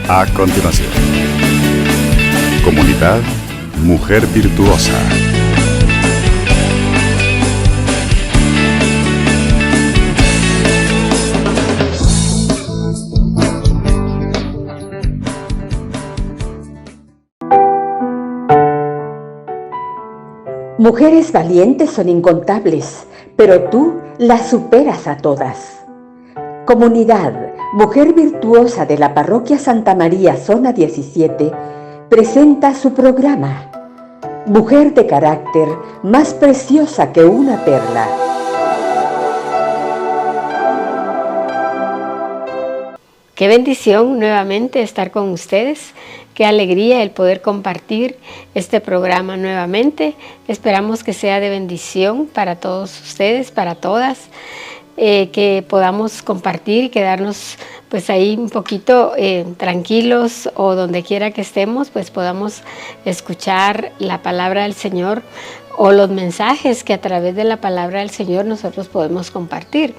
A continuación, Comunidad Mujer Virtuosa. Mujeres valientes son incontables, pero tú las superas a todas. Comunidad Mujer Virtuosa de la Parroquia Santa María, Zona 17, presenta su programa Mujer de carácter más preciosa que una perla. Qué bendición nuevamente estar con ustedes. Qué alegría el poder compartir este programa nuevamente. Esperamos que sea de bendición para todos ustedes, para todas, que podamos compartir y quedarnos pues ahí un poquito tranquilos, o donde quiera que estemos, pues podamos escuchar la palabra del Señor o los mensajes que a través de la palabra del Señor nosotros podemos compartir.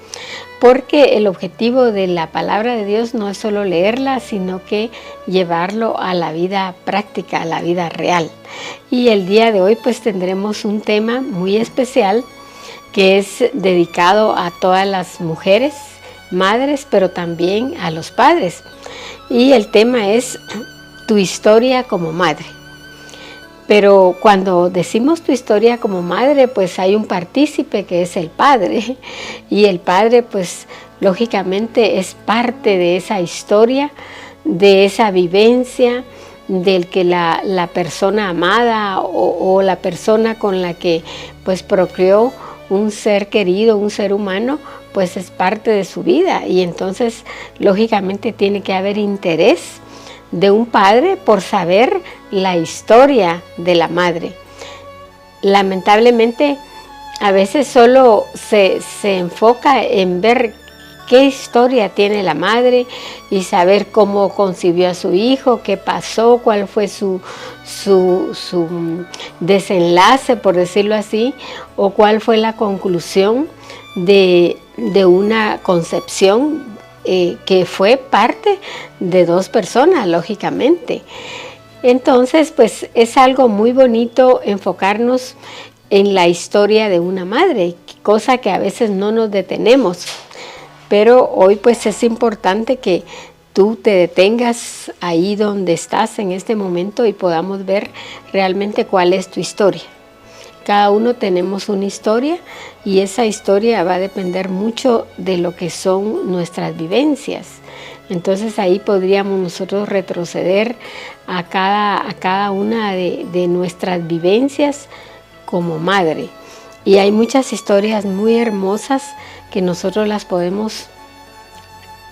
Porque el objetivo de la palabra de Dios no es solo leerla, sino que llevarlo a la vida práctica, a la vida real. Y el día de hoy pues tendremos un tema muy especial que es dedicado a todas las mujeres, madres, pero también a los padres. Y el tema es tu historia como madre. Pero cuando decimos tu historia como madre, pues hay un partícipe que es el padre. Y el padre, pues lógicamente es parte de esa historia, de esa vivencia, del que la persona amada o la persona con la que pues procreó un ser querido, un ser humano, pues es parte de su vida. Y entonces lógicamente tiene que haber interés de un padre por saber la historia de la madre. Lamentablemente a veces solo se enfoca en ver qué historia tiene la madre y saber cómo concibió a su hijo, qué pasó, cuál fue su desenlace, por decirlo así, o cuál fue la conclusión de una concepción que fue parte de dos personas, lógicamente. Entonces, pues es algo muy bonito enfocarnos en la historia de una madre, cosa que a veces no nos detenemos. Pero hoy pues es importante que tú te detengas ahí donde estás en este momento y podamos ver realmente cuál es tu historia. Cada uno tenemos una historia y esa historia va a depender mucho de lo que son nuestras vivencias. Entonces ahí podríamos nosotros retroceder a cada una de nuestras vivencias como madre. Y hay muchas historias muy hermosas que nosotros las podemos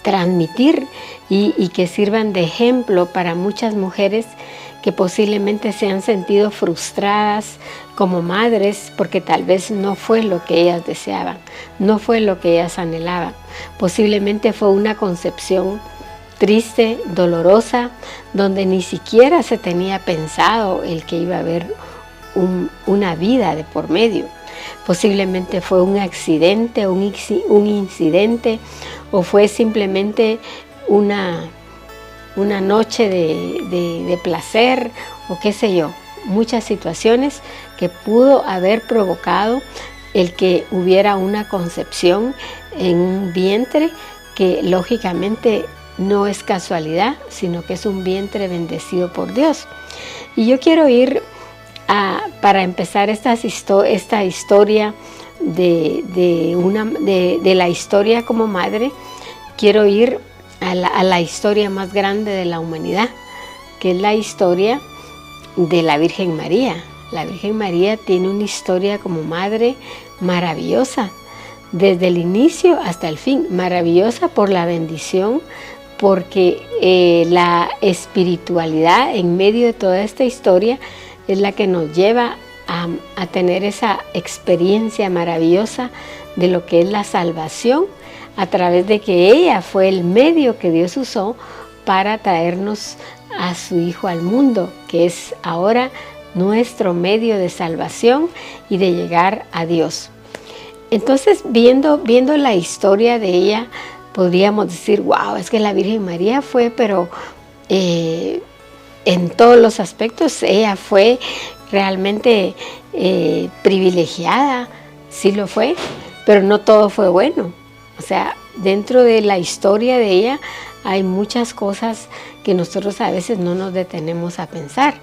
transmitir y que sirvan de ejemplo para muchas mujeres que posiblemente se han sentido frustradas como madres porque tal vez no fue lo que ellas deseaban, no fue lo que ellas anhelaban. Posiblemente fue una concepción triste, dolorosa, donde ni siquiera se tenía pensado el que iba a haber una vida de por medio. Posiblemente fue un accidente, un incidente, o fue simplemente una noche de placer, o qué sé yo. Muchas situaciones que pudo haber provocado el que hubiera una concepción en un vientre que lógicamente no es casualidad, sino que es un vientre bendecido por Dios. Y yo quiero ir para empezar esta historia de la historia como madre, quiero ir a la historia más grande de la humanidad, que es la historia de la Virgen María. La Virgen María tiene una historia como madre maravillosa, desde el inicio hasta el fin, maravillosa por la bendición, porque la espiritualidad en medio de toda esta historia es la que nos lleva a tener esa experiencia maravillosa de lo que es la salvación, a través de que ella fue el medio que Dios usó para traernos a su Hijo al mundo, que es ahora nuestro medio de salvación y de llegar a Dios. Entonces, viendo la historia de ella, podríamos decir, wow, es que la Virgen María fue, pero en todos los aspectos. Ella fue realmente privilegiada, sí lo fue, pero no todo fue bueno. O sea, dentro de la historia de ella hay muchas cosas que nosotros a veces no nos detenemos a pensar.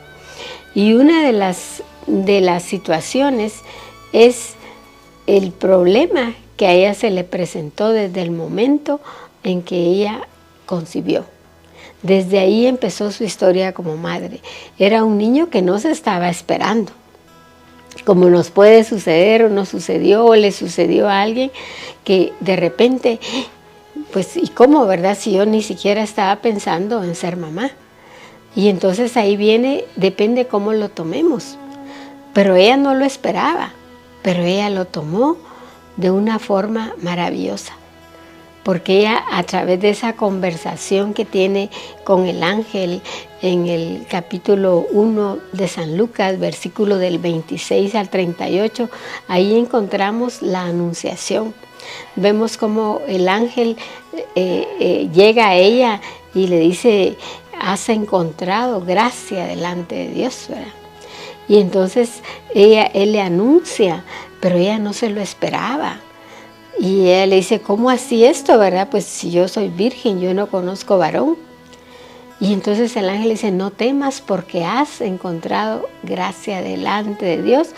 Y una de las situaciones es el problema que a ella se le presentó desde el momento en que ella concibió. Desde ahí empezó su historia como madre. Era un niño que no se estaba esperando. Como nos puede suceder o nos sucedió o le sucedió a alguien que de repente, pues, ¿y cómo, verdad? Si yo ni siquiera estaba pensando en ser mamá. Y entonces ahí viene, depende cómo lo tomemos. Pero ella no lo esperaba, pero ella lo tomó de una forma maravillosa. Porque ella, a través de esa conversación que tiene con el ángel en el capítulo 1 de San Lucas, versículo del 26 al 38, ahí encontramos la anunciación. Vemos cómo el ángel llega a ella y le dice: has encontrado gracia delante de Dios, ¿verdad? Y entonces él le anuncia, pero ella no se lo esperaba. Y ella le dice: ¿cómo así esto, verdad? Pues si yo soy virgen, yo no conozco varón. Y entonces el ángel le dice: no temas, porque has encontrado gracia delante de Dios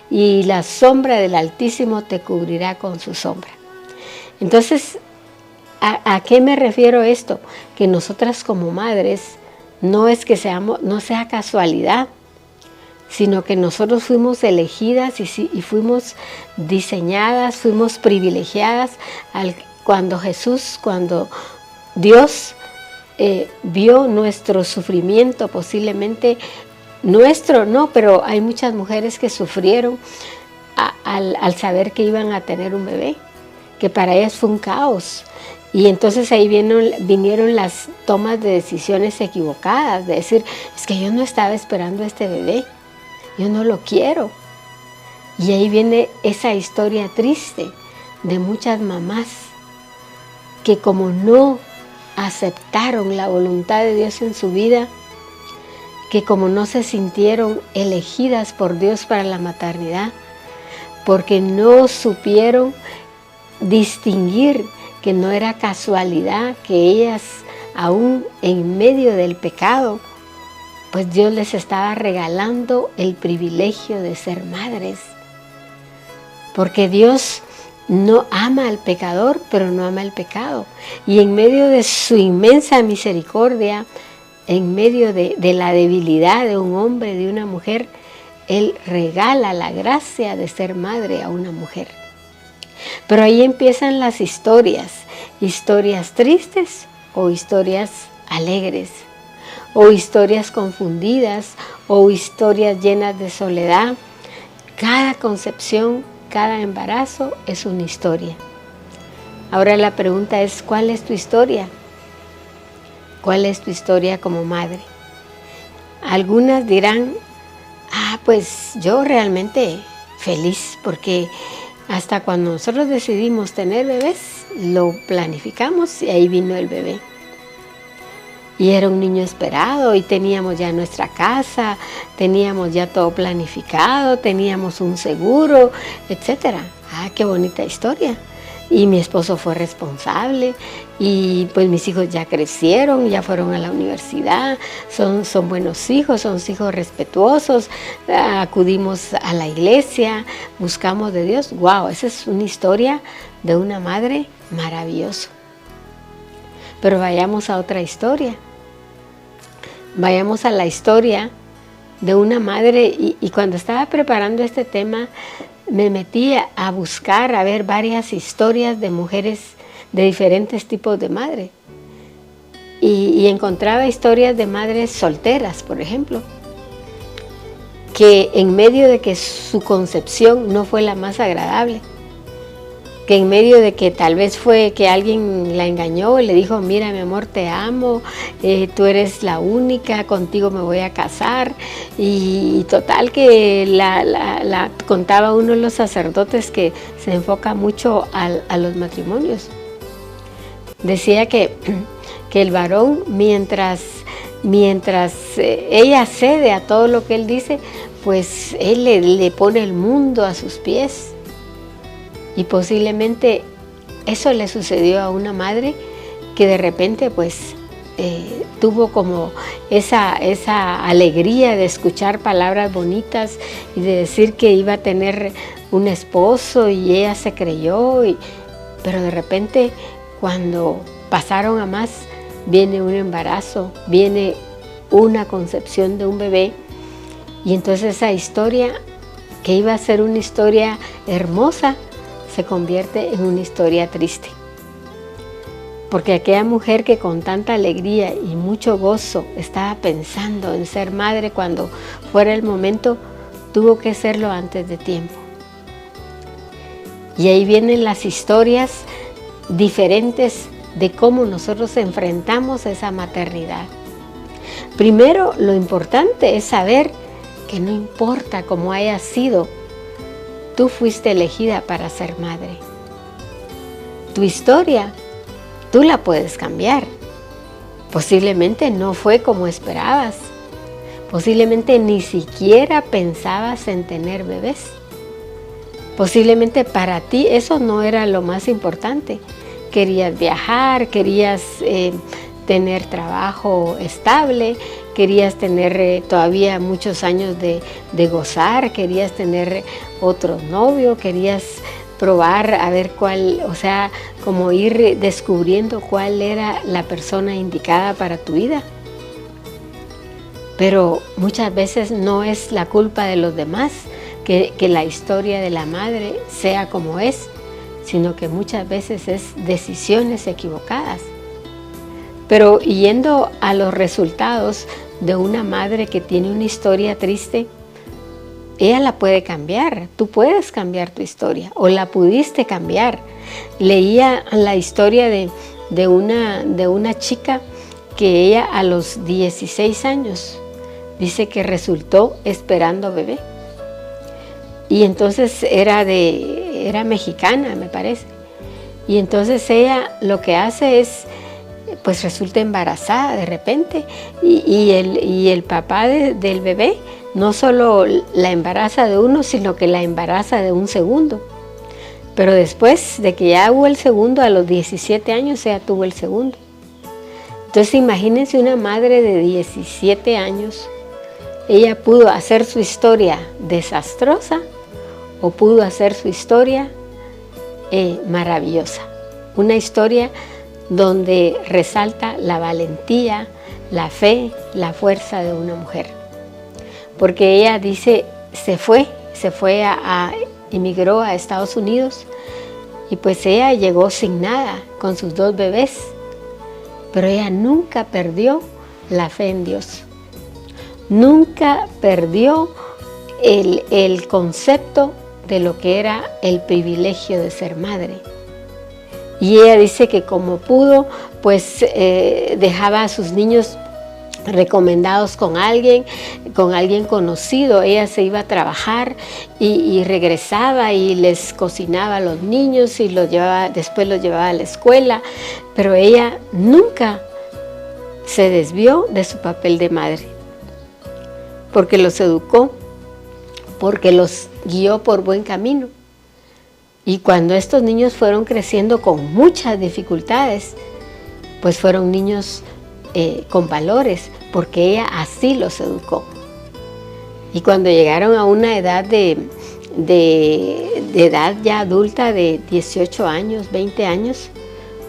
y la sombra del Altísimo te cubrirá con su sombra. Entonces, ¿a qué me refiero esto? Que nosotras como madres no es que no sea casualidad, sino que nosotros fuimos elegidas y fuimos diseñadas, fuimos privilegiadas cuando Dios vio nuestro sufrimiento, posiblemente nuestro no, pero hay muchas mujeres que sufrieron al saber que iban a tener un bebé, que para ellas fue un caos. Y entonces ahí vinieron las tomas de decisiones equivocadas, de decir: es que yo no estaba esperando a este bebé, yo no lo quiero. Y ahí viene esa historia triste de muchas mamás que, como no aceptaron la voluntad de Dios en su vida, que como no se sintieron elegidas por Dios para la maternidad, porque no supieron distinguir que no era casualidad, que ellas, aún en medio del pecado, pues Dios les estaba regalando el privilegio de ser madres. Porque Dios no ama al pecador, pero no ama el pecado. Y en medio de su inmensa misericordia, en medio de la debilidad de un hombre, de una mujer, Él regala la gracia de ser madre a una mujer. Pero ahí empiezan las historias tristes o historias alegres, o historias confundidas, o historias llenas de soledad. Cada concepción, cada embarazo es una historia. Ahora la pregunta es: ¿cuál es tu historia? ¿Cuál es tu historia como madre? Algunas dirán: pues yo realmente feliz, porque hasta cuando nosotros decidimos tener bebés, lo planificamos y ahí vino el bebé. Y era un niño esperado y teníamos ya nuestra casa, teníamos ya todo planificado, teníamos un seguro, etc. Qué bonita historia. Y mi esposo fue responsable y pues mis hijos ya crecieron, ya fueron a la universidad, son buenos hijos, son hijos respetuosos, acudimos a la iglesia, buscamos de Dios. ¡Wow! Esa es una historia de una madre maravillosa. Pero vayamos a otra historia. Vayamos a la historia de una madre, y cuando estaba preparando este tema me metí a buscar, a ver varias historias de mujeres de diferentes tipos de madre. Y encontraba historias de madres solteras, por ejemplo, que en medio de que su concepción no fue la más agradable, que en medio de que tal vez fue que alguien la engañó y le dijo: mira, mi amor, te amo, tú eres la única, contigo me voy a casar, y total que la contaba uno de los sacerdotes que se enfoca mucho a los matrimonios. Decía que el varón, mientras mientras ella cede a todo lo que él dice, pues él le pone el mundo a sus pies. Y posiblemente eso le sucedió a una madre que de repente pues tuvo como esa alegría de escuchar palabras bonitas y de decir que iba a tener un esposo, y ella se creyó, pero de repente cuando pasaron a más, viene un embarazo, viene una concepción de un bebé, y entonces esa historia que iba a ser una historia hermosa se convierte en una historia triste. Porque aquella mujer que con tanta alegría y mucho gozo estaba pensando en ser madre cuando fuera el momento, tuvo que serlo antes de tiempo. Y ahí vienen las historias diferentes de cómo nosotros enfrentamos esa maternidad. Primero, lo importante es saber que no importa cómo haya sido, tú fuiste elegida para ser madre. Tu historia, tú la puedes cambiar. Posiblemente no fue como esperabas. Posiblemente ni siquiera pensabas en tener bebés. Posiblemente para ti eso no era lo más importante. Querías viajar, querías tener trabajo estable, querías tener todavía muchos años de gozar, querías tener otro novio, querías probar a ver cuál, o sea, como ir descubriendo cuál era la persona indicada para tu vida. Pero muchas veces no es la culpa de los demás que la historia de la madre sea como es, sino que muchas veces es decisiones equivocadas. Pero yendo a los resultados de una madre que tiene una historia triste, ella la puede cambiar. Tú puedes cambiar tu historia, o la pudiste cambiar. Leía la historia de una chica que ella a los 16 años dice que resultó esperando bebé. Y entonces era mexicana, me parece. Y entonces ella lo que hace es, pues resulta embarazada de repente, y el papá del bebé no solo la embaraza de uno, sino que la embaraza de un segundo. Pero después de que ya hubo el segundo, a los 17 años ella tuvo el segundo. Entonces imagínense una madre de 17 años, ella pudo hacer su historia desastrosa o pudo hacer su historia maravillosa. Una historia donde resalta la valentía, la fe, la fuerza de una mujer. Porque ella dice, emigró a Estados Unidos, y pues ella llegó sin nada, con sus 2 bebés, pero ella nunca perdió la fe en Dios. Nunca perdió el concepto de lo que era el privilegio de ser madre. Y ella dice que como pudo, pues dejaba a sus niños recomendados con alguien conocido. Ella se iba a trabajar y regresaba y les cocinaba a los niños y después los llevaba a la escuela, pero ella nunca se desvió de su papel de madre, porque los educó, porque los guió por buen camino. Y cuando estos niños fueron creciendo con muchas dificultades, pues fueron niños con valores, porque ella así los educó. Y cuando llegaron a una edad de edad ya adulta, de 18 años, 20 años,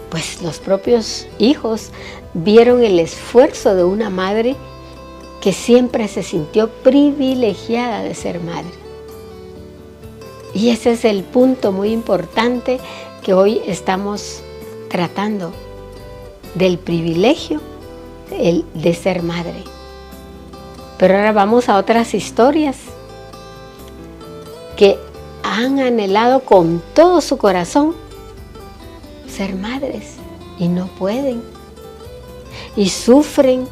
pues los propios hijos vieron el esfuerzo de una madre que siempre se sintió privilegiada de ser madre. Y ese es el punto muy importante que hoy estamos tratando, del privilegio de ser madre. Pero ahora vamos a otras historias que han anhelado con todo su corazón ser madres y no pueden. Y sufren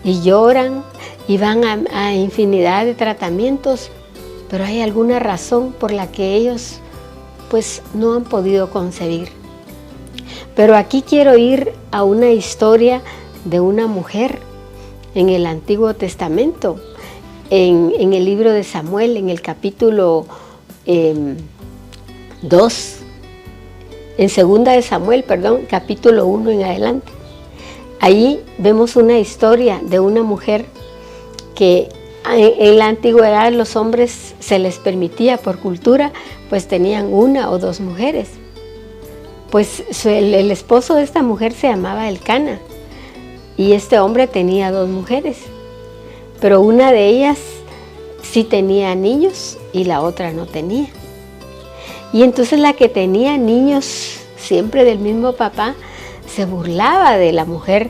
y lloran y van a infinidad de tratamientos, pero hay alguna razón por la que ellos pues no han podido concebir. Pero aquí quiero ir a una historia de una mujer en el Antiguo Testamento, en el libro de Samuel, en el capítulo 2, en segunda de Samuel, perdón, capítulo 1 en adelante. Ahí vemos una historia de una mujer que en la antigüedad los hombres se les permitía por cultura, pues tenían una o dos mujeres. Pues el esposo de esta mujer se llamaba Elcana y este hombre tenía dos mujeres, pero una de ellas sí tenía niños y la otra no tenía. Y entonces la que tenía niños, siempre del mismo papá, se burlaba de la mujer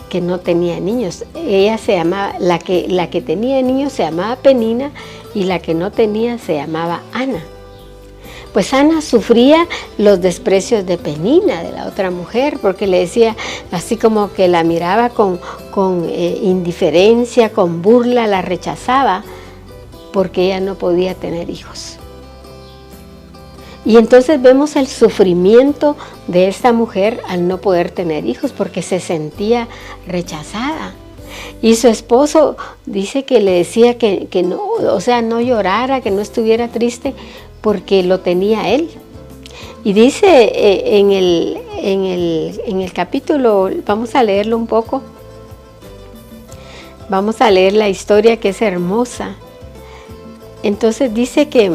que no tenía niños. Ella se llamaba, la que tenía niños se llamaba Penina y la que no tenía se llamaba Ana. Pues Ana sufría los desprecios de Penina, de la otra mujer, porque le decía así como que la miraba con indiferencia, con burla, la rechazaba porque ella no podía tener hijos. Y entonces vemos el sufrimiento de esta mujer al no poder tener hijos porque se sentía rechazada. Y su esposo dice que le decía que no, o sea, no llorara, que no estuviera triste porque lo tenía él. Y dice en el capítulo, vamos a leerlo un poco, vamos a leer la historia que es hermosa. Entonces dice que,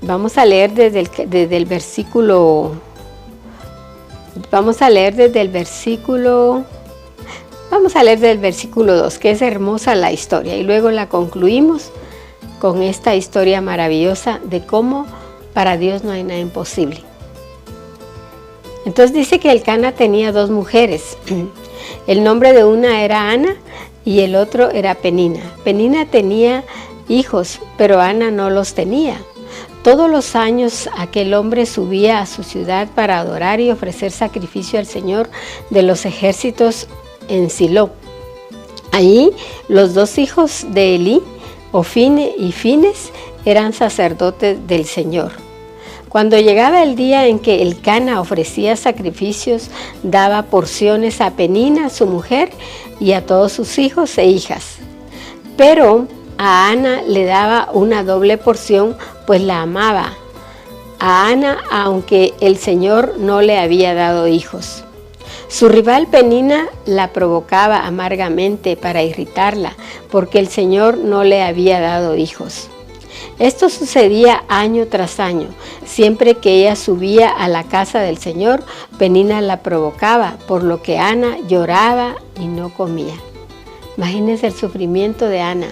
vamos a leer desde el versículo, vamos a leer desde el versículo 2, que es hermosa la historia, y luego la concluimos con esta historia maravillosa de cómo para Dios no hay nada imposible. Entonces dice que Elcana tenía dos mujeres. El nombre de una era Ana y el otro era Penina. Penina tenía hijos, pero Ana no los tenía. Todos los años aquel hombre subía a su ciudad para adorar y ofrecer sacrificio al Señor de los ejércitos en Silo. Allí los dos hijos de Elí, Ofni y Fines, eran sacerdotes del Señor. Cuando llegaba el día en que Elcana ofrecía sacrificios, daba porciones a Penina, su mujer, y a todos sus hijos e hijas. Pero a Ana le daba una doble porción, pues la amaba a Ana, aunque el Señor no le había dado hijos. Su rival Penina la provocaba amargamente para irritarla, porque el Señor no le había dado hijos. Esto sucedía año tras año. Siempre que ella subía a la casa del Señor, Penina la provocaba, por lo que Ana lloraba y no comía. Imagínense el sufrimiento de Ana.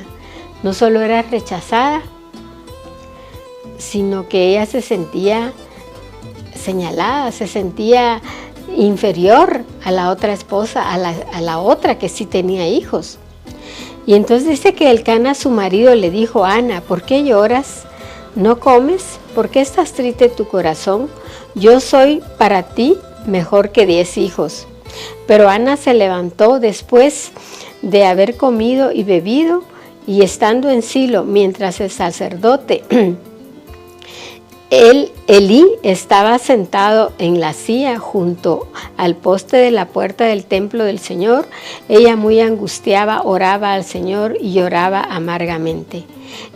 No solo era rechazada, sino que ella se sentía señalada, se sentía inferior a la otra esposa, a la otra que sí tenía hijos. Y entonces dice que Elcana, su marido, le dijo: Ana, ¿por qué lloras? ¿No comes? ¿Por qué estás triste tu corazón? Yo soy para ti mejor que 10 hijos. Pero Ana se levantó después de haber comido y bebido, y estando en Silo, mientras el sacerdote Elí estaba sentado en la silla junto al poste de la puerta del templo del Señor, ella muy angustiada oraba al Señor y lloraba amargamente.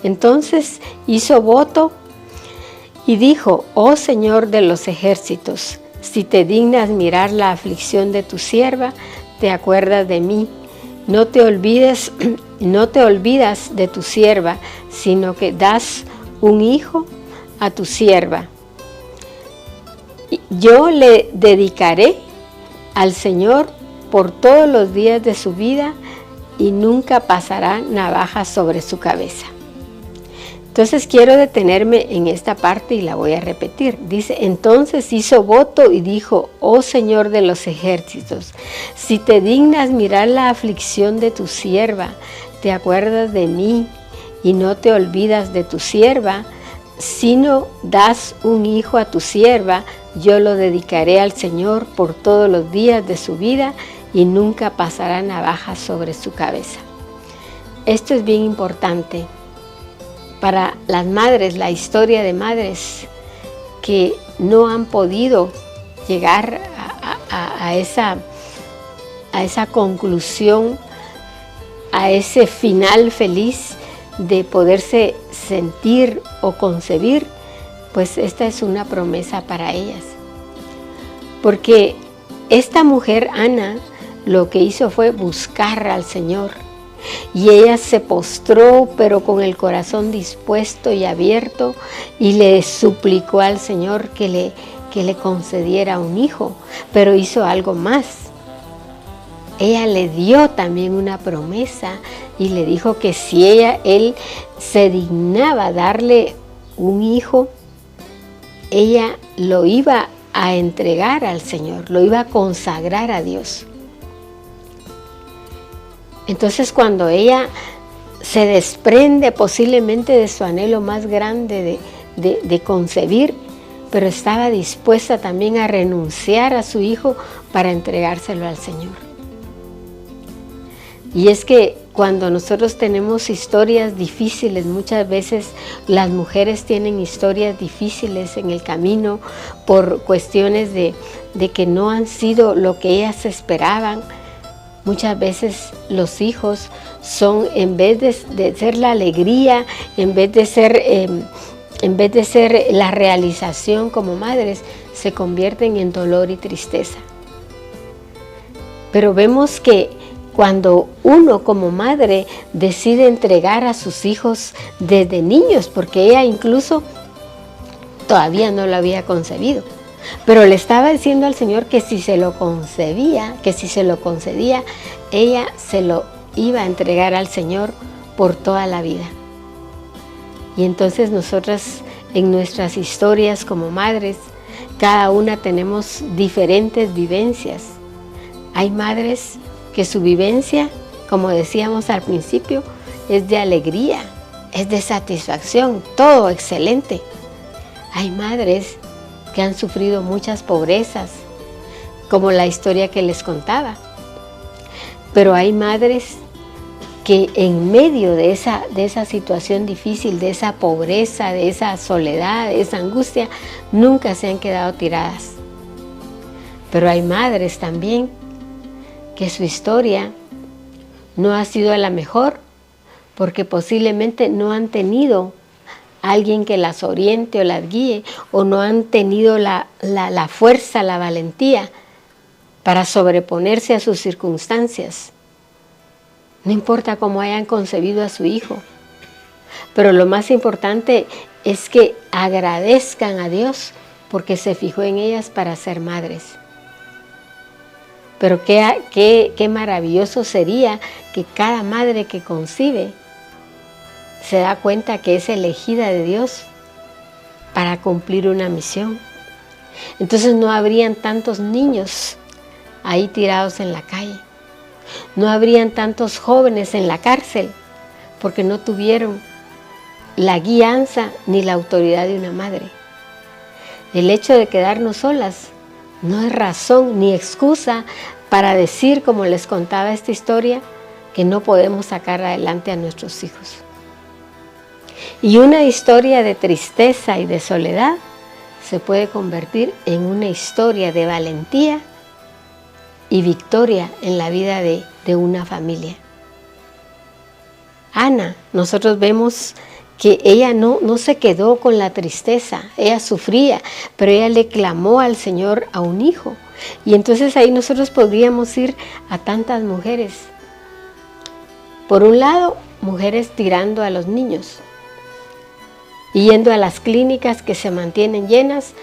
Entonces hizo voto y dijo: Oh Señor de los ejércitos, si te dignas mirar la aflicción de tu sierva, te acuerdas de mí. No te olvidas de tu sierva, sino que das un hijo a tu sierva. Yo le dedicaré al Señor por todos los días de su vida y nunca pasará navaja sobre su cabeza. Entonces quiero detenerme en esta parte y la voy a repetir. Dice: entonces hizo voto y dijo: Oh Señor de los ejércitos, si te dignas mirar la aflicción de tu sierva, te acuerdas de mí y no te olvidas de tu sierva, sino das un hijo a tu sierva, yo lo dedicaré al Señor por todos los días de su vida y nunca pasará navaja sobre su cabeza. Esto es bien importante para las madres, la historia de madres que no han podido llegar a esa conclusión a ese final feliz de poderse sentir o concebir, pues esta es una promesa para ellas. Porque esta mujer, Ana, lo que hizo fue buscar al Señor. Y ella se postró, pero con el corazón dispuesto y abierto, y le suplicó al Señor que le concediera un hijo, pero hizo algo más. Ella le dio también una promesa y le dijo que si él se dignaba darle un hijo, ella lo iba a entregar al Señor, lo iba a consagrar a Dios. Entonces, cuando ella se desprende posiblemente de su anhelo más grande de concebir, pero estaba dispuesta también a renunciar a su hijo para entregárselo al Señor. Y es que cuando nosotros tenemos historias difíciles, muchas veces las mujeres tienen historias difíciles en el camino por cuestiones de que no han sido lo que ellas esperaban. Muchas veces los hijos son, en vez de ser la alegría, en vez de ser la realización como madres, se convierten en dolor y tristeza. Pero vemos que cuando uno como madre decide entregar a sus hijos desde niños, porque ella incluso todavía no lo había concebido, pero le estaba diciendo al Señor que si se lo concedía, ella se lo iba a entregar al Señor por toda la vida. Y entonces nosotras en nuestras historias como madres, cada una tenemos diferentes vivencias. Hay madres que su vivencia, como decíamos al principio, es de alegría, es de satisfacción, todo excelente. Hay madres que han sufrido muchas pobrezas, como la historia que les contaba. Pero hay madres que en medio de esa situación difícil, de esa pobreza, de esa soledad, de esa angustia, nunca se han quedado tiradas. Pero hay madres también que su historia no ha sido la mejor, porque posiblemente no han tenido alguien que las oriente o las guíe, o no han tenido la fuerza, la valentía para sobreponerse a sus circunstancias. No importa cómo hayan concebido a su hijo, pero lo más importante es que agradezcan a Dios porque se fijó en ellas para ser madres. Pero qué maravilloso sería que cada madre que concibe se da cuenta que es elegida de Dios para cumplir una misión. Entonces no habrían tantos niños ahí tirados en la calle. No habrían tantos jóvenes en la cárcel porque no tuvieron la guianza ni la autoridad de una madre. El hecho de quedarnos solas no es razón ni excusa para decir, como les contaba esta historia, que no podemos sacar adelante a nuestros hijos. Y una historia de tristeza y de soledad se puede convertir en una historia de valentía y victoria en la vida de una familia. Ana, nosotros vemos que ella no se quedó con la tristeza, ella sufría, pero ella le clamó al Señor a un hijo. Y entonces ahí nosotros podríamos ir a tantas mujeres. Por un lado, mujeres tirando a los niños, yendo a las clínicas que se mantienen llenas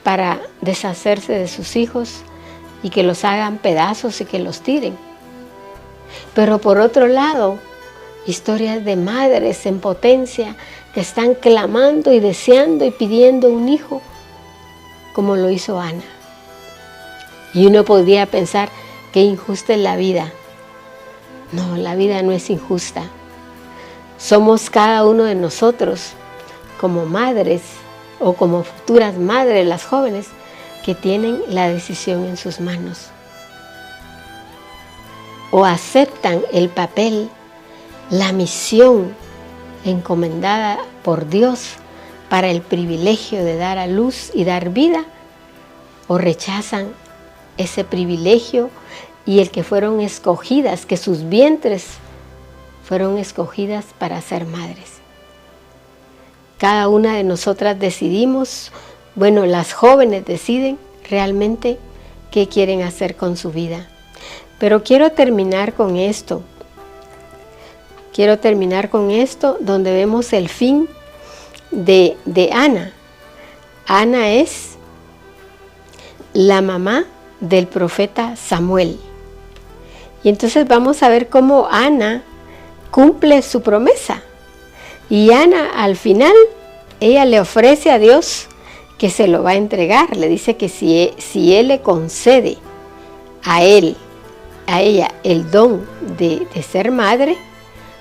para deshacerse de sus hijos y que los hagan pedazos y que los tiren. Pero por otro lado, historias de madres en potencia que están clamando y deseando y pidiendo un hijo, como lo hizo Ana. Y uno podría pensar, qué injusta es la vida. No, la vida no es injusta. Somos cada uno de nosotros, como madres o como futuras madres, las jóvenes, que tienen la decisión en sus manos. O aceptan el papel, la misión encomendada por Dios para el privilegio de dar a luz y dar vida, o rechazan ese privilegio y el que fueron escogidas, que sus vientres fueron escogidas para ser madres. Cada una de nosotras decidimos, bueno, las jóvenes deciden realmente qué quieren hacer con su vida. Pero quiero terminar con esto. Quiero terminar con esto donde vemos el fin de Ana. Ana es la mamá del profeta Samuel. Y entonces vamos a ver cómo Ana cumple su promesa. Y Ana al final, ella le ofrece a Dios que se lo va a entregar. Le dice que si él le concede a ella el don de ser madre,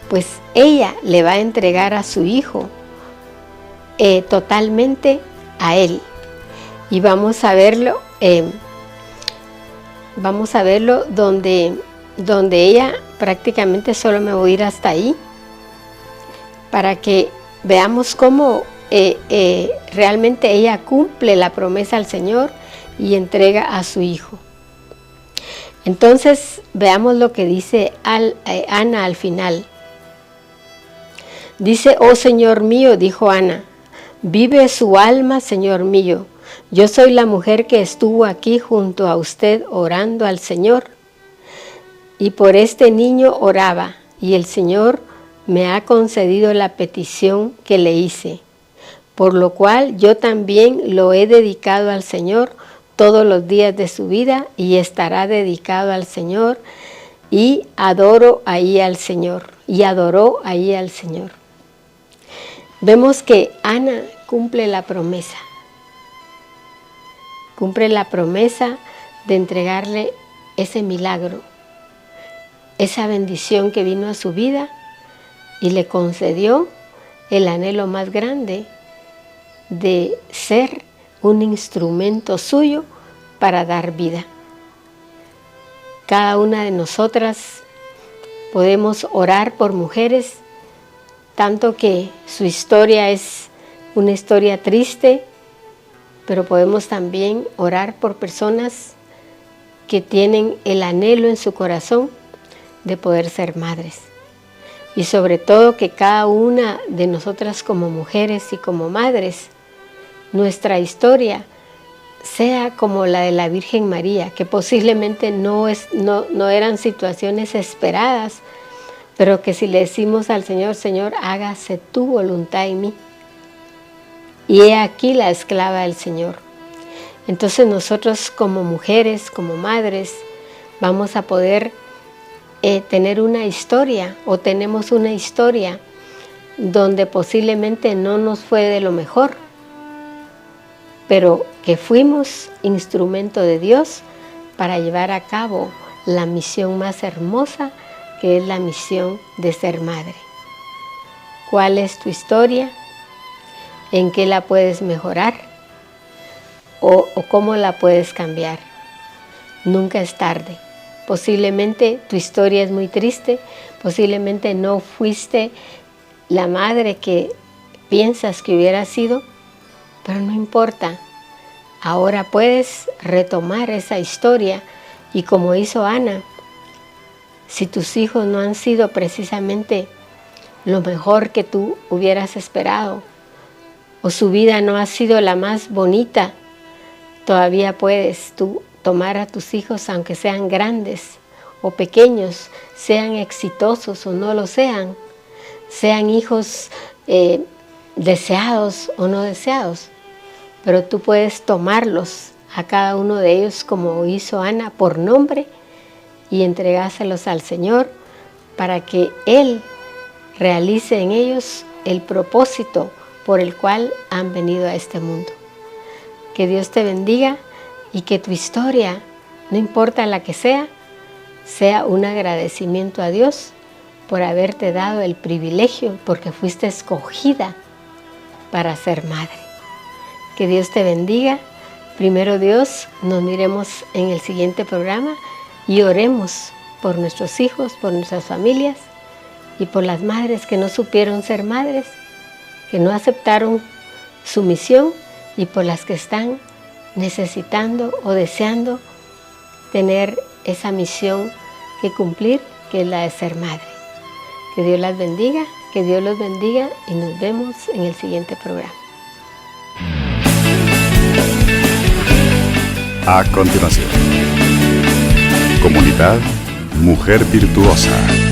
pues ella le va a entregar a su hijo totalmente a él. Y vamos a verlo donde ella prácticamente, solo me voy a ir hasta ahí, para que veamos cómo realmente ella cumple la promesa al Señor y entrega a su hijo. Entonces veamos lo que dice Ana al final. Dice: oh Señor mío, dijo Ana, vive su alma, Señor mío. Yo soy la mujer que estuvo aquí junto a usted orando al Señor. Y por este niño oraba, y el Señor me ha concedido la petición que le hice, por lo cual yo también lo he dedicado al Señor todos los días de su vida, y estará dedicado al Señor, y adoró ahí al Señor. Vemos que Ana cumple la promesa de entregarle ese milagro, esa bendición que vino a su vida, y le concedió el anhelo más grande de ser un instrumento suyo para dar vida. Cada una de nosotras podemos orar por mujeres, tanto que su historia es una historia triste, pero podemos también orar por personas que tienen el anhelo en su corazón de poder ser madres. Y sobre todo que cada una de nosotras como mujeres y como madres, nuestra historia sea como la de la Virgen María, que posiblemente no eran situaciones esperadas, pero que si le decimos al Señor: Señor, hágase tu voluntad en mí. Y he aquí la esclava del Señor. Entonces nosotros como mujeres, como madres, vamos a poder tener una historia, o tenemos una historia donde posiblemente no nos fue de lo mejor, pero que fuimos instrumento de Dios para llevar a cabo la misión más hermosa, que es la misión de ser madre. ¿Cuál es tu historia? ¿En qué la puedes mejorar? ¿O cómo la puedes cambiar? Nunca es tarde. Posiblemente tu historia es muy triste, posiblemente no fuiste la madre que piensas que hubiera sido, pero no importa. Ahora puedes retomar esa historia, y como hizo Ana, si tus hijos no han sido precisamente lo mejor que tú hubieras esperado, o su vida no ha sido la más bonita, todavía puedes tú tomar a tus hijos, aunque sean grandes o pequeños, sean exitosos o no lo sean hijos deseados o no deseados, pero tú puedes tomarlos a cada uno de ellos, como hizo Ana, por nombre, y entregárselos al Señor para que Él realice en ellos el propósito por el cual han venido a este mundo. Que Dios te bendiga, y que tu historia, no importa la que sea un agradecimiento a Dios por haberte dado el privilegio, porque fuiste escogida para ser madre. Que Dios te bendiga. Primero Dios, nos miremos en el siguiente programa y oremos por nuestros hijos, por nuestras familias y por las madres que no supieron ser madres, que no aceptaron su misión, y por las que están necesitando o deseando tener esa misión que cumplir, que es la de ser madre. Que Dios las bendiga, que Dios los bendiga y nos vemos en el siguiente programa. A continuación, Comunidad Mujer Virtuosa.